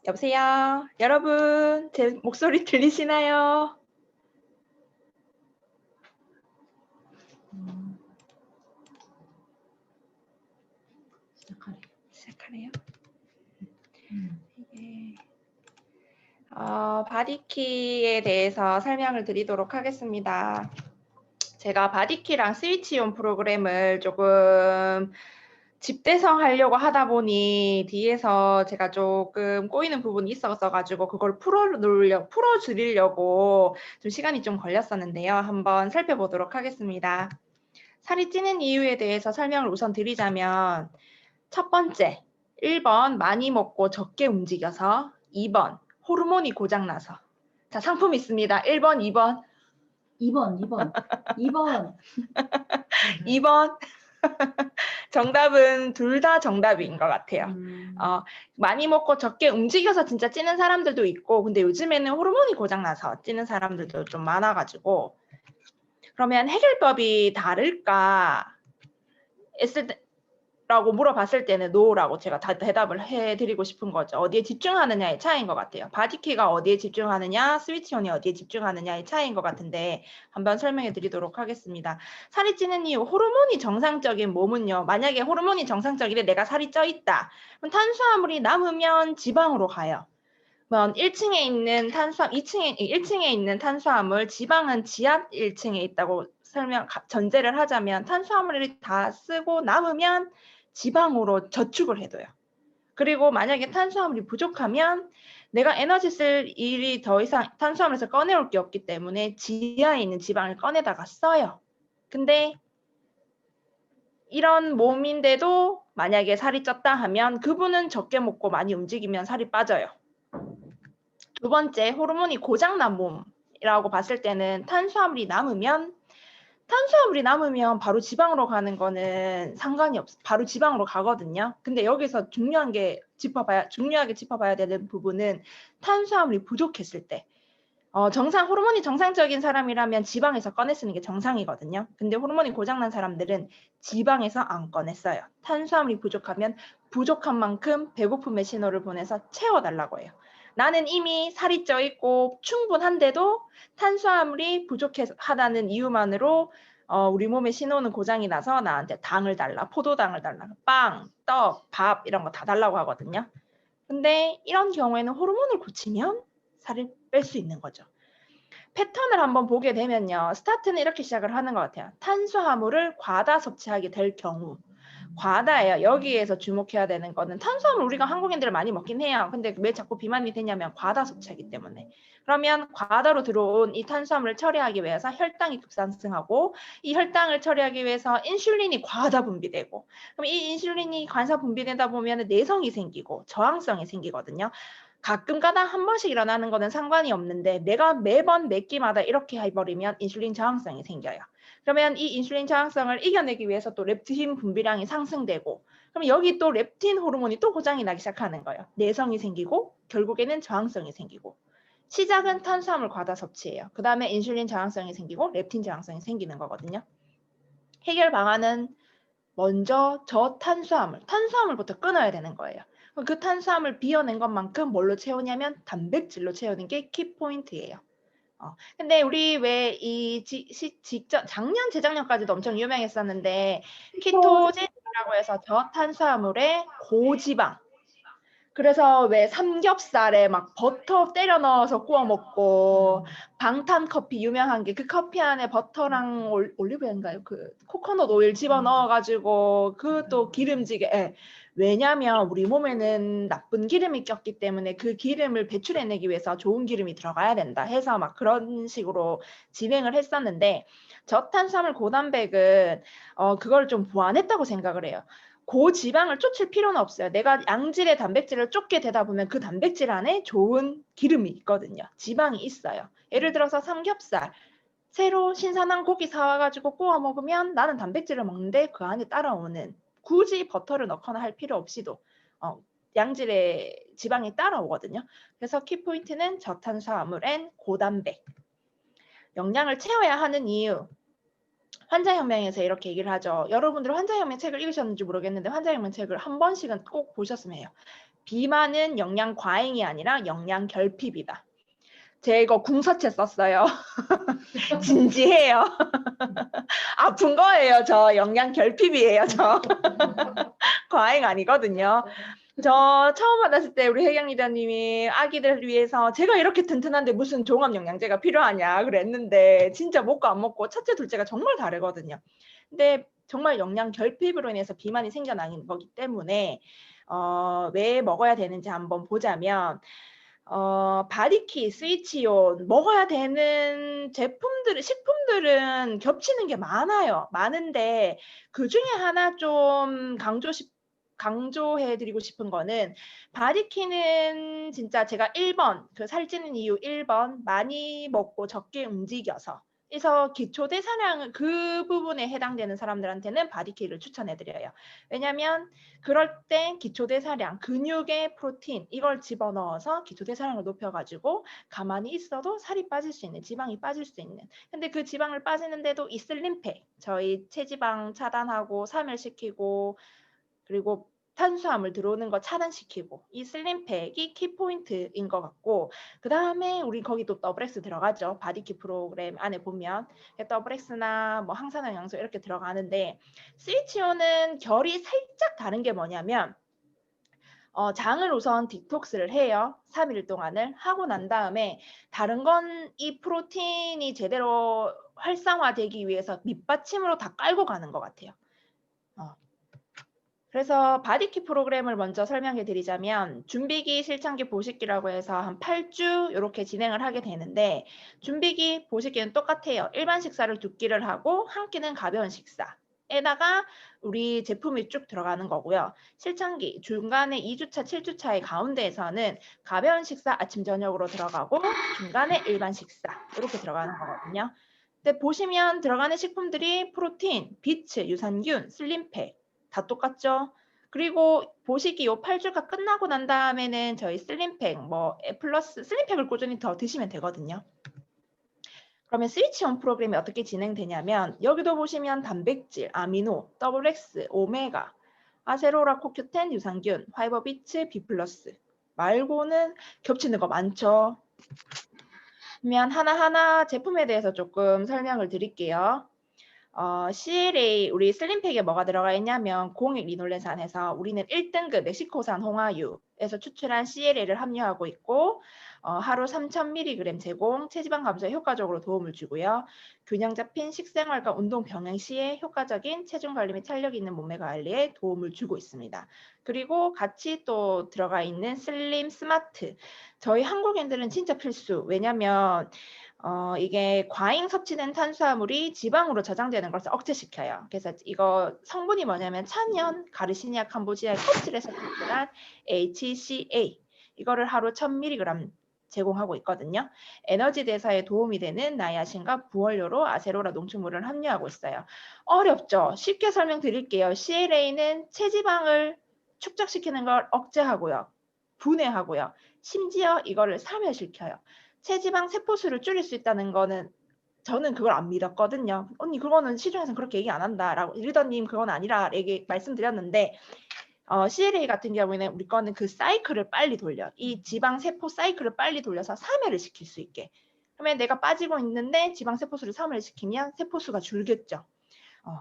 여보세요? 여러분, 제 목소리 들리시나요? 시작하래요? 이게 바디키에 대해서 설명을 드리도록 하겠습니다. 제가 바디키랑 스위치온 프로그램을 조금 집대성하려고 하다 보니 뒤에서 제가 조금 꼬이는 부분이 있었어가지고 그걸 풀어드리려고 좀 시간이 좀 걸렸었는데요. 한번 살펴보도록 하겠습니다. 살이 찌는 이유에 대해서 설명을 우선 드리자면 첫 번째, 1번 많이 먹고 적게 움직여서, 2번 호르몬이 고장나서. 자, 상품 있습니다. 1번, 2번. 2번. 2번. 정답은 둘 다 정답인 것 같아요. 많이 먹고 적게 움직여서 진짜 찌는 사람들도 있고, 근데 요즘에는 호르몬이 고장나서 찌는 사람들도 좀 많아가지고, 그러면 해결법이 다를까 했을 때, 라고 물어봤을 때는 no라고 제가 다 대답을 해드리고 싶은 거죠. 어디에 집중하느냐의 차이인 것 같아요. 바디키가 어디에 집중하느냐, 스위치온이 어디에 집중하느냐의 차이인 것 같은데 한번 설명해 드리도록 하겠습니다. 살이 찌는 이유, 호르몬이 정상적인 몸은요. 만약에 호르몬이 정상적이래 내가 살이 쪄 있다. 그럼 탄수화물이 남으면 지방으로 가요. 1층에 있는 1층에 있는 탄수화물, 지방은 지하 1층에 있다고 전제를 하자면 탄수화물을 다 쓰고 남으면 지방으로 저축을 해둬요. 그리고 만약에 탄수화물이 부족하면 내가 에너지 쓸 일이 더 이상 탄수화물에서 꺼내올 게 없기 때문에 지하에 있는 지방을 꺼내다가 써요. 근데 이런 몸인데도 만약에 살이 쪘다 하면 그분은 적게 먹고 많이 움직이면 살이 빠져요. 두 번째, 호르몬이 고장난 몸이라고 봤을 때는 탄수화물이 남으면 바로 지방으로 가는 거는 상관이 없어. 바로 지방으로 가거든요. 근데 여기서 중요하게 짚어봐야 되는 부분은 탄수화물이 부족했을 때. 호르몬이 정상적인 사람이라면 지방에서 꺼내 쓰는 게 정상이거든요. 근데 호르몬이 고장난 사람들은 지방에서 안 꺼내 써요. 탄수화물이 부족하면 부족한 만큼 배고픔의 신호를 보내서 채워달라고 해요. 나는 이미 살이 쪄 있고 충분한데도 탄수화물이 부족하다는 이유만으로 우리 몸의 신호는 고장이 나서 나한테 당을 달라, 포도당을 달라, 빵, 떡, 밥 이런 거 다 달라고 하거든요. 근데 이런 경우에는 호르몬을 고치면 살을 뺄 수 있는 거죠. 패턴을 한번 보게 되면요. 스타트는 이렇게 시작을 하는 것 같아요. 탄수화물을 과다 섭취하게 될 경우. 과다예요. 여기에서 주목해야 되는 거는 탄수화물 우리가 한국인들 많이 먹긴 해요. 근데 왜 자꾸 비만이 되냐면 과다 섭취하기 때문에. 그러면 과다로 들어온 이 탄수화물을 처리하기 위해서 혈당이 급상승하고 이 혈당을 처리하기 위해서 인슐린이 과다 분비되고 그럼 이 인슐린이 과다 분비되다 보면 내성이 생기고 저항성이 생기거든요. 가끔 가다 한 번씩 일어나는 거는 상관이 없는데 내가 매번 몇 끼마다 이렇게 해버리면 인슐린 저항성이 생겨요. 그러면 이 인슐린 저항성을 이겨내기 위해서 또 렙틴 분비량이 상승되고 그럼 여기 또 렙틴 호르몬이 또 고장이 나기 시작하는 거예요. 내성이 생기고 결국에는 저항성이 생기고 시작은 탄수화물 과다 섭취예요. 그 다음에 인슐린 저항성이 생기고 렙틴 저항성이 생기는 거거든요. 해결 방안은 먼저 탄수화물부터 끊어야 되는 거예요. 그 탄수화물 비워낸 것만큼 뭘로 채우냐면 단백질로 채우는 게 키포인트예요. 근데 우리 왜 작년, 재작년까지도 엄청 유명했었는데 키토제닉이라고 해서 저탄수화물에 고지방. 그래서 왜 삼겹살에 막 버터 때려 넣어서 구워 먹고 방탄 커피 유명한 게 그 커피 안에 버터랑 올리브인가요? 그 코코넛 오일 집어 넣어가지고 그 또 기름지게. 예. 왜냐면 우리 몸에는 나쁜 기름이 꼈기 때문에 그 기름을 배출해내기 위해서 좋은 기름이 들어가야 된다 해서 막 그런 식으로 진행을 했었는데 저탄수화물 고단백은 그걸 좀 보완했다고 생각을 해요. 고지방을 쫓을 필요는 없어요. 내가 양질의 단백질을 쫓게 되다 보면 그 단백질 안에 좋은 기름이 있거든요. 지방이 있어요. 예를 들어서 삼겹살. 새로 신선한 고기 사와가지고 구워 먹으면 나는 단백질을 먹는데 그 안에 따라오는 굳이 버터를 넣거나 할 필요 없이도 양질의 지방이 따라오거든요. 그래서 키포인트는 저탄수화물엔 고단백. 영양을 채워야 하는 이유. 환자혁명에서 이렇게 얘기를 하죠. 여러분들 환자혁명 책을 읽으셨는지 모르겠는데 환자혁명 책을 한 번씩은 꼭 보셨으면 해요. 비만은 영양 과잉이 아니라 영양 결핍이다. 제가 이거 궁서체 썼어요. 진지해요. 아픈 거예요. 저 영양 결핍이에요. 저 과잉 아니거든요. 저 처음 만났을 때 우리 혜경 리더님이 아기들 위해서 제가 이렇게 튼튼한데 무슨 종합 영양제가 필요하냐 그랬는데 진짜 먹고 안 먹고 첫째 둘째가 정말 다르거든요. 근데 정말 영양 결핍으로 인해서 비만이 생겨나는 거기 때문에 왜 먹어야 되는지 한번 보자면 바디키, 스위치온 먹어야 되는 제품들, 식품들은 겹치는 게 많아요. 많은데 그 중에 하나 좀 강조해드리고 싶은 거는 바디키는 진짜 제가 1번, 그 살찌는 이유 1번 많이 먹고 적게 움직여서 그래서 기초대사량은 그 부분에 해당되는 사람들한테는 바디키를 추천해드려요. 왜냐하면 그럴 때 기초대사량, 근육의 프로틴 이걸 집어넣어서 기초대사량을 높여가지고 가만히 있어도 살이 빠질 수 있는, 지방이 빠질 수 있는. 근데 그 지방을 빠지는데도 이 슬림팩, 저희 체지방 차단하고 사멸시키고 그리고 탄수화물 들어오는 거 차단시키고 이 슬림팩이 키포인트인 것 같고 그 다음에 우리 거기 또 더블엑스 들어가죠. 바디키 프로그램 안에 보면 더블엑스나 뭐 항산화영양소 이렇게 들어가는데 스위치온은 결이 살짝 다른 게 뭐냐면 장을 우선 디톡스를 해요. 3일 동안을 하고 난 다음에 다른 건 이 프로틴이 제대로 활성화되기 위해서 밑받침으로 다 깔고 가는 것 같아요. 그래서 바디키 프로그램을 먼저 설명해 드리자면 준비기, 실천기, 보식기라고 해서 한 8주 이렇게 진행을 하게 되는데 준비기, 보식기는 똑같아요. 일반 식사를 2끼를 하고 한 끼는 가벼운 식사에다가 우리 제품이 쭉 들어가는 거고요. 실천기, 중간에 2주차, 7주차의 가운데에서는 가벼운 식사 아침, 저녁으로 들어가고 중간에 일반 식사 이렇게 들어가는 거거든요. 근데 보시면 들어가는 식품들이 프로틴, 비츠, 유산균, 슬림팩 다 똑같죠? 그리고 보시기 요 8주가 끝나고 난 다음에는 저희 슬림팩, 플러스 슬림팩을 꾸준히 더 드시면 되거든요. 그러면 스위치온 프로그램이 어떻게 진행되냐면 여기도 보시면 단백질, 아미노, 더블엑스, 오메가, 아세로라, 코큐텐, 유산균, 파이버 비츠, B 플러스 말고는 겹치는 거 많죠. 그러면 하나하나 제품에 대해서 조금 설명을 드릴게요. CLA 우리 슬림팩에 뭐가 들어가 있냐면 공익 리놀렌산에서 우리는 1등급 멕시코산 홍화유에서 추출한 CLA를 함유하고 있고 하루 3000mg 제공, 체지방 감소에 효과적으로 도움을 주고요. 균형 잡힌 식생활과 운동 병행 시에 효과적인 체중 관리 및 탄력 있는 몸매 관리에 도움을 주고 있습니다. 그리고 같이 또 들어가 있는 슬림 스마트. 저희 한국인들은 진짜 필수. 왜냐면 이게 과잉 섭취된 탄수화물이 지방으로 저장되는 것을 억제시켜요. 그래서 이거 성분이 뭐냐면 천연, 가르시니아 캄보지아의 껍질에서 추출한 HCA 이거를 하루 1000mg 제공하고 있거든요. 에너지 대사에 도움이 되는 나이아신과 부원료로 아세로라 농축물을 함유하고 있어요. 어렵죠? 쉽게 설명드릴게요. CLA는 체지방을 축적시키는 걸 억제하고요. 분해하고요. 심지어 이거를 사멸시켜요. 체지방 세포수를 줄일 수 있다는 거는 저는 그걸 안 믿었거든요. 언니 그거는 시중에서는 그렇게 얘기 안 한다라고 리더님 그건 아니라 얘기 말씀드렸는데 CLA 같은 경우에는 우리 거는 그 사이클을 빨리 돌려. 이 지방 세포 사이클을 빨리 돌려서 사멸을 시킬 수 있게. 그러면 내가 빠지고 있는데 지방 세포수를 사멸을 시키면 세포수가 줄겠죠.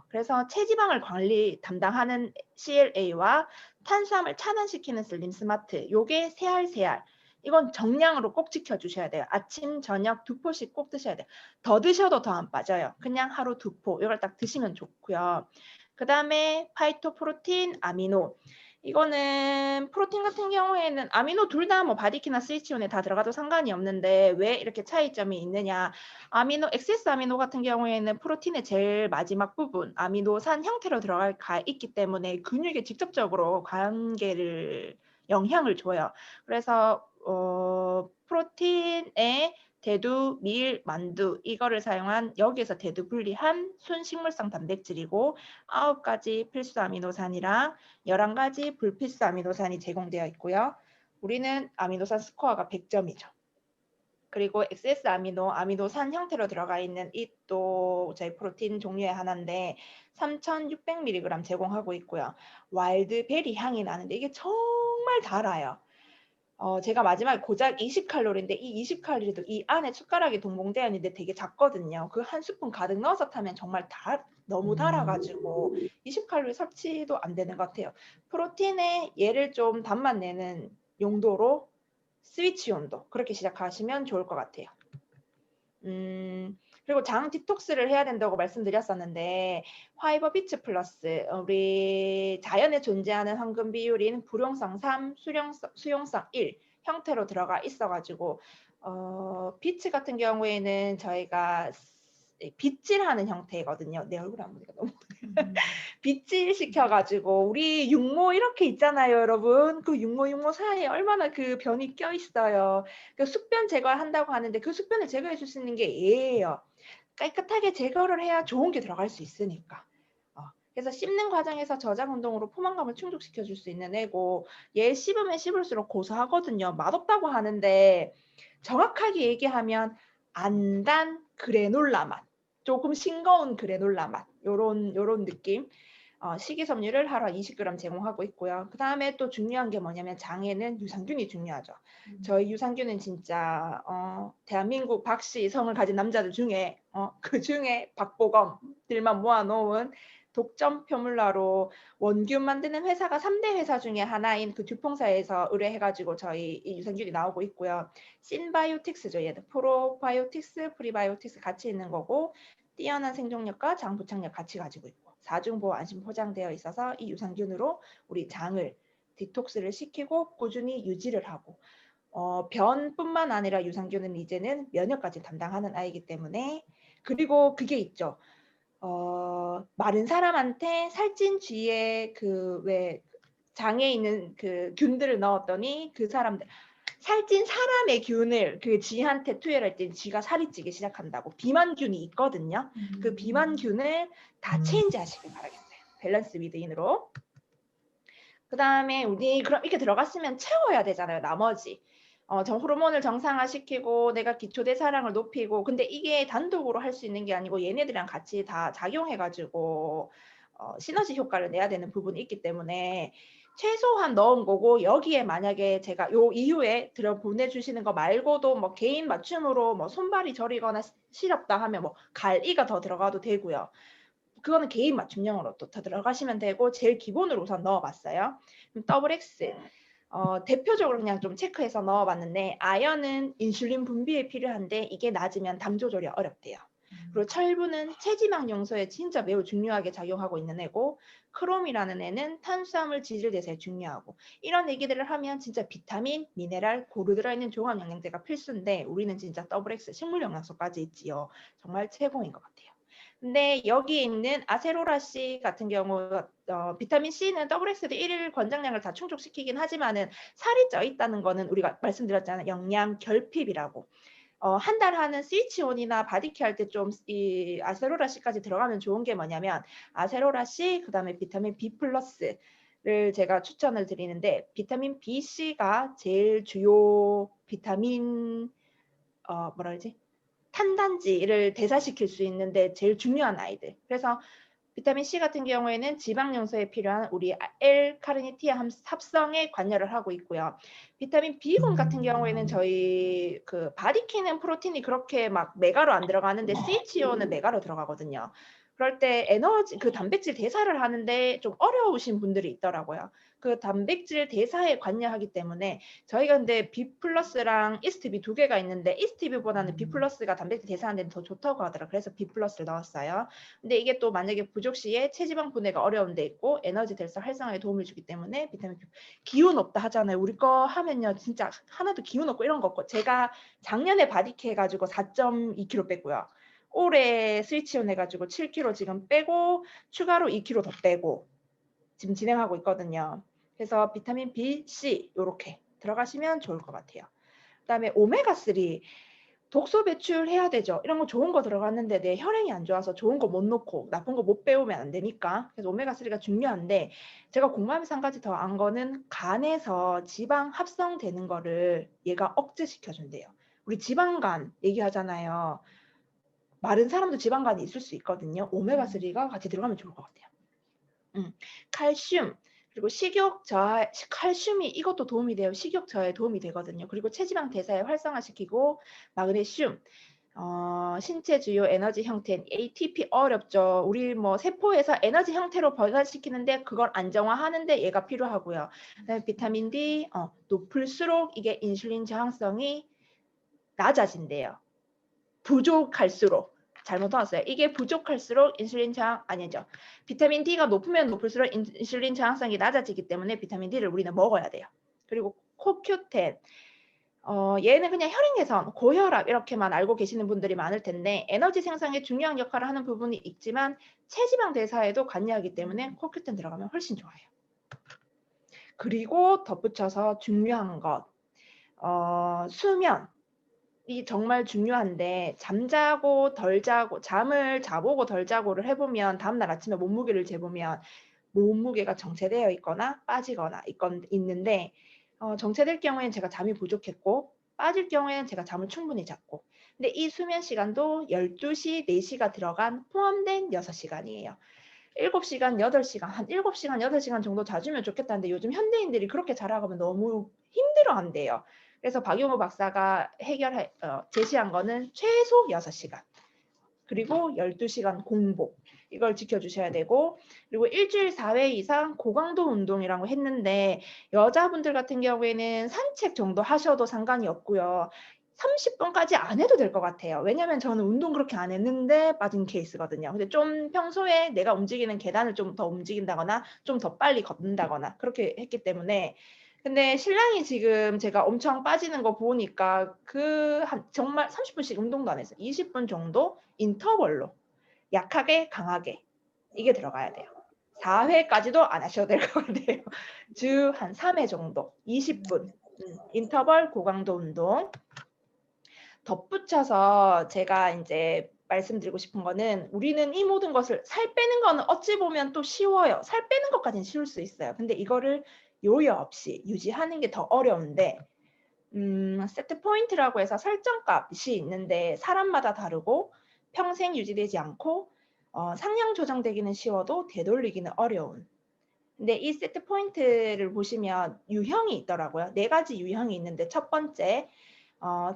그래서 체지방을 관리 담당하는 CLA와 탄수화물 차단시키는 슬림 스마트. 요게 세알. 이건 정량으로 꼭 지켜주셔야 돼요. 아침, 저녁 2포씩 꼭 드셔야 돼요. 더 드셔도 더 안 빠져요. 그냥 하루 2포. 이걸 딱 드시면 좋고요. 그 다음에 파이토프로틴, 아미노. 이거는 프로틴 같은 경우에는 아미노 둘 다 뭐 바디키나 스위치온에 다 들어가도 상관이 없는데 왜 이렇게 차이점이 있느냐. 아미노, 엑세스 아미노 같은 경우에는 프로틴의 제일 마지막 부분, 아미노산 형태로 들어가 있기 때문에 근육에 직접적으로 영향을 줘요. 그래서 프로틴에 대두, 밀, 만두 이거를 사용한 여기에서 대두 분리한 순식물성 단백질이고 9가지 필수 아미노산이랑 11가지 불필수 아미노산이 제공되어 있고요. 우리는 아미노산 스코어가 100점이죠. 그리고 XS 아미노산 형태로 들어가 있는 이 또 저희 프로틴 종류의 하나인데 3600mg 제공하고 있고요. 와일드베리 향이 나는데 이게 정말 정말 달아요. 제가 마지막에 고작 20칼로리인데 이 20칼로리도 이 안에 숟가락이 동봉되어 있는데 되게 작거든요. 그 한 스푼 가득 넣어서 타면 정말 너무 달아가지고 20칼로리 섭취도 안 되는 것 같아요. 프로틴에 얘를 좀 단맛 내는 용도로 스위치 온도 그렇게 시작하시면 좋을 것 같아요. 그리고 장 디톡스를 해야 된다고 말씀드렸었는데 화이버 비츠 플러스 우리 자연에 존재하는 황금 비율인 불용성 3, 수용성 1 형태로 들어가 있어가지고 비츠 같은 경우에는 저희가 빗질하는 형태거든요. 내 얼굴 안 보니까 너무 빗질 시켜가지고 우리 육모 이렇게 있잖아요, 여러분. 그 육모 사이에 얼마나 그 변이 껴 있어요. 그 숙변 제거한다고 하는데 그 숙변을 제거해 줄 수 있는 게 얘예요. 깨끗하게 제거를 해야 좋은 게 들어갈 수 있으니까. 그래서 씹는 과정에서 저장 운동으로 포만감을 충족시켜 줄 수 있는 애고 얘 씹으면 씹을수록 고소하거든요. 맛없다고 하는데 정확하게 얘기하면 안단 그래놀라 맛. 조금 싱거운 그래놀라 맛. 요런 느낌. 식이섬유를 하루 20g 제공하고 있고요. 그 다음에 또 중요한 게 뭐냐면 장에는 유산균이 중요하죠. 저희 유산균은 진짜 대한민국 박씨 성을 가진 남자들 중에 그 중에 박보검들만 모아놓은 독점 표물라로 원균 만드는 회사가 3대 회사 중에 하나인 그 듀퐁사에서 의뢰해가지고 저희 이 유산균이 나오고 있고요. 신바이오틱스죠. 얘는 프로바이오틱스, 프리바이오틱스 같이 있는 거고 뛰어난 생존력과 장 부착력 같이 가지고 있고 4중 보호 안심 포장되어 있어서 이 유산균으로 우리 장을 디톡스를 시키고 꾸준히 유지를 하고 변뿐만 아니라 유산균은 이제는 면역까지 담당하는 아이기 때문에 그리고 그게 있죠. 마른 사람한테 살찐 쥐에 그 왜 장에 있는 그 균들을 넣었더니 그 사람들 살찐 사람의 균을 그 쥐한테 투여할 때 쥐가 살이 찌기 시작한다고 비만균이 있거든요. 그 비만균을 다 체인지 하시길 바라겠어요. 밸런스 위드인으로. 그 다음에 우리 그럼 이렇게 들어갔으면 채워야 되잖아요. 나머지. 호르몬을 정상화시키고 내가 기초대사량을 높이고 근데 이게 단독으로 할 수 있는 게 아니고 얘네들이랑 같이 다 작용해가지고 시너지 효과를 내야 되는 부분이 있기 때문에 최소한 넣은 거고 여기에 만약에 제가 요 이후에 들어 보내주시는 거 말고도 뭐 개인 맞춤으로 뭐 손발이 저리거나 시렵다 하면 뭐 갈이가 더 들어가도 되고요. 그거는 개인 맞춤형으로 또 더 들어가시면 되고 제일 기본으로 우선 넣어봤어요. 더블 X 대표적으로 그냥 좀 체크해서 넣어봤는데 아연은 인슐린 분비에 필요한데 이게 낮으면 당 조절이 어렵대요. 그리고 철분은 체지방 용소에 진짜 매우 중요하게 작용하고 있는 애고 크롬이라는 애는 탄수화물 지질 대사에 중요하고 이런 얘기들을 하면 진짜 비타민, 미네랄 고루 들어있는 종합 영양제가 필수인데 우리는 진짜 더블 X 식물 영양소까지 있지요. 정말 최고인 것 같아요. 근데 여기 있는 아세로라씨 같은 경우 비타민 C는 WXD 1일 권장량을 다 충족시키긴 하지만은 살이 쪄 있다는 거는 우리가 말씀드렸잖아요. 영양 결핍이라고. 한 달 하는 스위치온이나 바디케어 할 때 좀 이 아세로라씨까지 들어가면 좋은 게 뭐냐면 아세로라씨 그다음에 비타민 B 플러스를 제가 추천을 드리는데 비타민 B, C가 제일 주요 비타민 뭐라 그러지? 탄단지를 대사시킬 수 있는데 제일 중요한 아이들. 그래서 비타민 C 같은 경우에는 지방 용소에 필요한 우리 L-카르니틴 합성에 관여를 하고 있고요. 비타민 B군 같은 경우에는 저희 그 바디키는 프로틴이 그렇게 막 메가로 안 들어가는데 CHO는 메가로 들어가거든요. 그럴 때 에너지 그 단백질 대사를 하는데 좀 어려우신 분들이 있더라고요. 그 단백질 대사에 관여하기 때문에 저희가 근데 B 플러스랑 이스트비 두 개가 있는데 이스트비보다는 B 플러스가 단백질 대사하는 데는 더 좋다고 하더라고요. 그래서 B 플러스를 넣었어요. 근데 이게 또 만약에 부족 시에 체지방 분해가 어려운 데 있고 에너지 대사 활성화에 도움을 주기 때문에 비타민 B 기운 없다 하잖아요. 우리 거 하면요 진짜 하나도 기운 없고 이런 거 없고 제가 작년에 바디케 해가지고 4.2kg 뺐고요. 올해 스위치온 해가지고 7kg 지금 빼고 추가로 2kg 더 빼고 지금 진행하고 있거든요. 그래서 비타민 B, C 이렇게 들어가시면 좋을 것 같아요. 그다음에 오메가3 독소 배출해야 되죠. 이런 거 좋은 거 들어갔는데 내 혈행이 안 좋아서 좋은 거 못 넣고 나쁜 거 못 빼오면 안 되니까. 그래서 오메가3가 중요한데 제가 공감해서 한 가지 더 안 거는 간에서 지방 합성되는 거를 얘가 억제시켜준대요. 우리 지방간 얘기하잖아요. 마른 사람도 지방간이 있을 수 있거든요. 오메가3가 같이 들어가면 좋을 것 같아요. 칼슘. 그리고 식욕 저하, 칼슘이 이것도 도움이 돼요. 식욕 저하에 도움이 되거든요. 그리고 체지방 대사에 활성화시키고 마그네슘, 신체 주요 에너지 형태 ATP 어렵죠. 우리 뭐 세포에서 에너지 형태로 변화시키는데 그걸 안정화하는데 얘가 필요하고요. 그다음에 비타민 D 높을수록 이게 인슐린 저항성이 낮아진대요. 부족할수록 잘못 나왔어요. 이게 부족할수록 인슐린 저항 아니죠. 비타민 D가 높으면 높을수록 인슐린 저항성이 낮아지기 때문에 비타민 D를 우리는 먹어야 돼요. 그리고 코큐텐 얘는 그냥 혈액내선, 고혈압 이렇게만 알고 계시는 분들이 많을 텐데 에너지 생성에 중요한 역할을 하는 부분이 있지만 체지방 대사에도 관여하기 때문에 코큐텐 들어가면 훨씬 좋아요. 그리고 덧붙여서 중요한 것, 수면이 정말 중요한데 잠자고 덜 자고 잠을 자보고 덜 자고를 해보면 다음날 아침에 몸무게를 재보면 몸무게가 정체되어 있거나 빠지거나 있는데 정체될 경우에는 제가 잠이 부족했고 빠질 경우에는 제가 잠을 충분히 잤고 근데 이 수면 시간도 12시, 4시가 들어간 포함된 6시간이에요. 7시간, 8시간, 한 7시간, 8시간 정도 자주면 좋겠다는데 요즘 현대인들이 그렇게 자라가면 너무 힘들어한대요. 그래서 박용호 박사가 제시한 거는 최소 6시간. 그리고 12시간 공복 이걸 지켜주셔야 되고 그리고 일주일 4회 이상 고강도 운동이라고 했는데 여자분들 같은 경우에는 산책 정도 하셔도 상관이 없고요. 30분까지 안 해도 될 것 같아요. 왜냐면 저는 운동 그렇게 안 했는데 빠진 케이스거든요. 근데 좀 평소에 내가 움직이는 계단을 좀 더 움직인다거나 좀 더 빨리 걷는다거나 그렇게 했기 때문에 근데 신랑이 지금 제가 엄청 빠지는 거 보니까 정말 30분씩 운동도 안 했어요. 20분 정도 인터벌로 약하게 강하게 이게 들어가야 돼요. 4회까지도 안 하셔도 될 것 같아요. 주 한 3회 정도 20분 인터벌 고강도 운동 덧붙여서 제가 이제 말씀드리고 싶은 거는 우리는 이 모든 것을 살 빼는 거는 어찌 보면 또 쉬워요. 살 빼는 것까지는 쉬울 수 있어요. 근데 이거를 요요 없이 유지하는 게 더 어려운데 세트 포인트라고 해서 설정값이 있는데 사람마다 다르고 평생 유지되지 않고 상향 조정되기는 쉬워도 되돌리기는 어려운. 근데 이 세트 포인트를 보시면 유형이 있더라고요. 4가지 유형이 있는데 첫 번째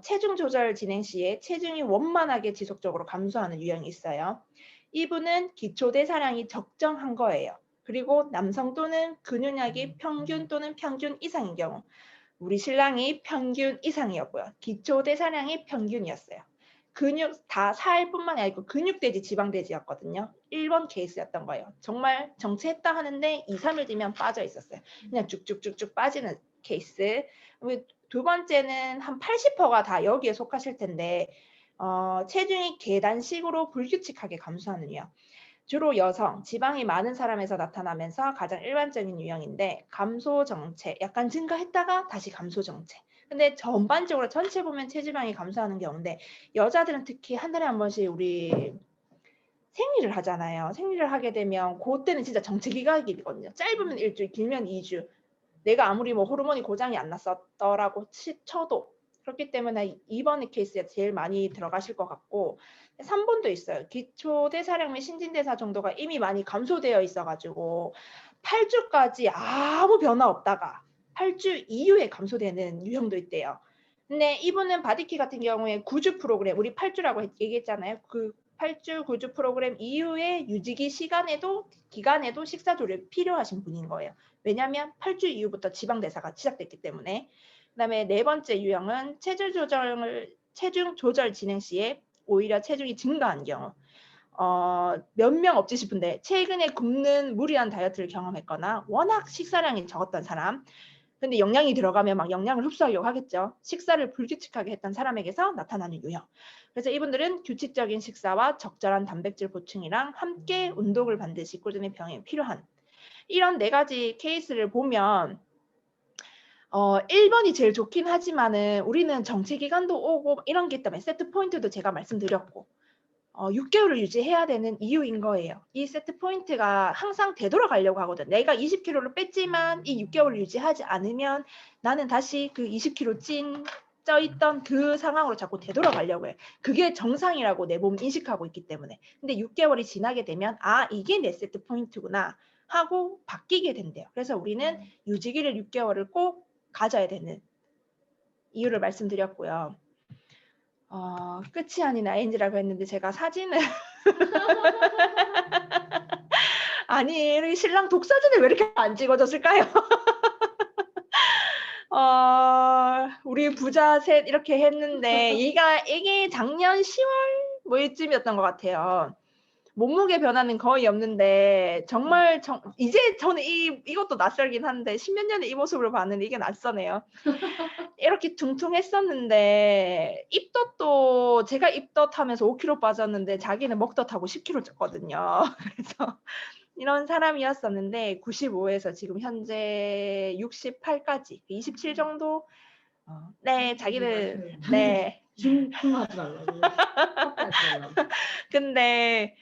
체중 조절 진행 시에 체중이 원만하게 지속적으로 감소하는 유형이 있어요. 이분은 기초 대사량이 적정한 거예요. 그리고 남성 또는 근육량이 평균 또는 평균 이상인 경우 우리 신랑이 평균 이상이었고요. 기초 대사량이 평균이었어요. 근육 다 살뿐만이 아니고 근육돼지 지방돼지였거든요. 1번 케이스였던 거예요. 정말 정체했다 하는데 2, 3일 뒤면 빠져 있었어요. 그냥 쭉쭉쭉쭉 빠지는 케이스. 두 번째는 한 80%가 다 여기에 속하실 텐데 체중이 계단식으로 불규칙하게 감소하는 유형. 주로 여성, 지방이 많은 사람에서 나타나면서 가장 일반적인 유형인데 감소 정체, 약간 증가했다가 다시 감소 정체. 근데 전반적으로 전체 보면 체지방이 감소하는 경우인데 여자들은 특히 한 달에 한 번씩 우리 생리를 하잖아요. 생리를 하게 되면 그때는 진짜 정체 기간이거든요. 짧으면 일주일, 길면 2주. 내가 아무리 뭐 호르몬이 고장이 안 났었더라고 쳐도 그렇기 때문에 2번의 케이스에 제일 많이 들어가실 것 같고 3번도 있어요. 기초 대사량 및 신진대사 정도가 이미 많이 감소되어 있어가지고 8주까지 아무 변화 없다가 8주 이후에 감소되는 유형도 있대요. 근데 이분은 바디키 같은 경우에 9주 프로그램, 우리 8주라고 얘기했잖아요. 그 8주, 9주 프로그램 이후에 유지기 기간에도 식사 조절이 필요하신 분인 거예요. 왜냐하면 8주 이후부터 지방 대사가 시작됐기 때문에. 그다음에 4번째 유형은 체중 조절 진행 시에 오히려 체중이 증가한 경우. 몇 명 없지 싶은데 최근에 굶는 무리한 다이어트를 경험했거나 워낙 식사량이 적었던 사람. 근데 영양이 들어가면 막 영양을 흡수하려고 하겠죠. 식사를 불규칙하게 했던 사람에게서 나타나는 유형. 그래서 이분들은 규칙적인 식사와 적절한 단백질 보충이랑 함께 운동을 반드시 꾸준히 병행이 필요한 이런 4가지 케이스를 보면 1번이 제일 좋긴 하지만은 우리는 정체 기간도 오고 이런 게 때문에 세트 포인트도 제가 말씀드렸고 6개월을 유지해야 되는 이유인 거예요. 이 세트 포인트가 항상 되돌아가려고 하거든. 내가 20kg를 뺐지만 이 6개월을 유지하지 않으면 나는 다시 그 20kg 쪄 있던 그 상황으로 자꾸 되돌아가려고 해. 그게 정상이라고 내 몸이 인식하고 있기 때문에. 근데 6개월이 지나게 되면 이게 내 세트 포인트구나 하고 바뀌게 된대요. 그래서 우리는 유지기를 6개월을 꼭 가져야 되는 이유를 말씀드렸고요. 끝이 아닌 ING라고 했는데 제가 사진을 아니 우리 신랑 독사진을 왜 이렇게 안 찍어줬을까요? 우리 부자 셋 이렇게 했는데 이게 작년 10월 뭐쯤이었던 것 같아요. 몸무게 변화는 거의 없는데 정말 이제 저는 이것도 낯설긴 한데 10몇 년에 이 모습을 봤는데 이게 낯서네요. 이렇게 퉁퉁했었는데 입덧도 제가 입덧하면서 5kg 빠졌는데 자기는 먹덧하고 10kg 쪘거든요. 그래서 이런 사람이었었는데 95에서 지금 현재 68까지 27 정도 네 자기는 네 흉하지 말라고. 확대하지 말라고. 근데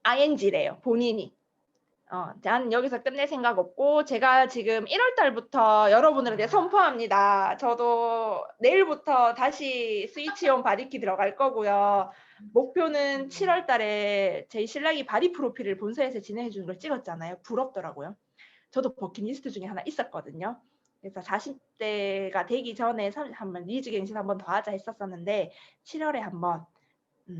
ING래요 본인이. 나는 여기서 끝낼 생각 없고 제가 지금 1월 달부터 여러분들에게 선포합니다. 저도 내일부터 다시 스위치온 바디키 들어갈 거고요. 목표는 7월 달에 제 신랑이 바디 프로필을 본사에서 진행해 주는 걸 찍었잖아요. 부럽더라고요. 저도 버킷리스트 중에 하나 있었거든요. 그래서 40대가 되기 전에 한번 리즈 갱신 한번 더 하자 했었었는데 7월에 한번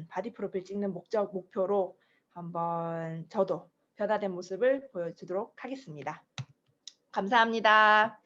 바디 프로필 찍는 목표로 한번 저도 변화된 모습을 보여주도록 하겠습니다. 감사합니다.